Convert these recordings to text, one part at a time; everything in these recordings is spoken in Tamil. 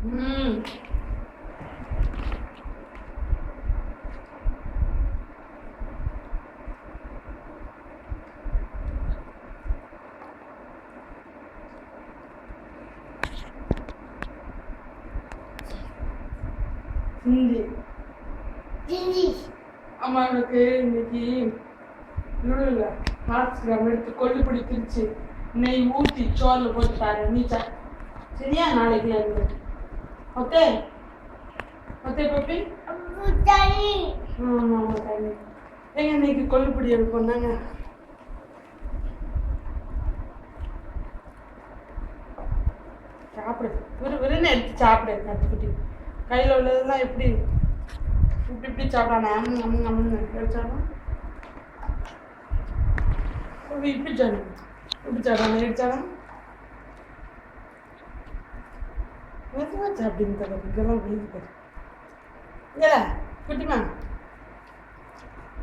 ம் ஹிந்தி அம்மா எனக்கு இன்னைக்கு நூலில் ஹார்ட்ஸ் கிராம் எடுத்து கொல்லுப்பொடி பிரித்து நெய் ஊற்றி சோறில் போட்டு பாரு நீச்சா சரியா நாளைக்கு இருந்து ஓகே ஓகே பப்பி ஆமாம் தண்ணி எங்க இன்னைக்கு கொல்லுப்பொடி எடுப்போம் தாங்க சாப்பிடு விருன்னு எடுத்து சாப்பிடு கற்றுக்கிட்டு கையில் உள்ளதெல்லாம் எப்படி இப்படி சாப்பிடானே அம்மன்னு எடுத்தாலும் இப்படி சாப்பிடானே எடுத்தாலும் மெதுவாக சாப்பிடுங்க தர இங்கெல்லாம் விழுந்து இல்ல குட்டிமா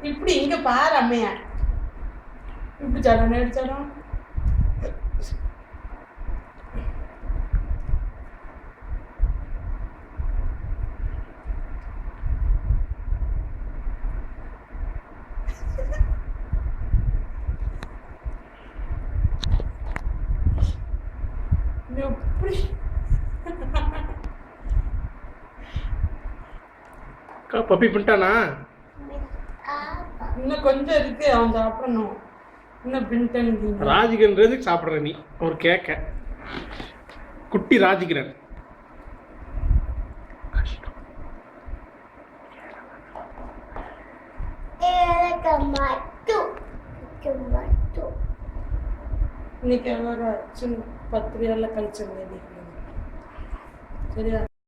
இப்படி இங்கே பாரு அம்மையா இப்படி சாப்பிடானே எடுத்தாலும் எப்படி பப்பி பின்ட்டானா இன்னும் கொஞ்சம் இருக்கு அவன் சாப்பிடணும் இன்னும் பின்டன் ராஜிகன்றது சாப்பிட்ற நீ ஒரு கேக்க குட்டி ராஜிகரன் இன்னைக்கு எவ்வளோ 10 ரூபாயில் கழிச்சு சரியா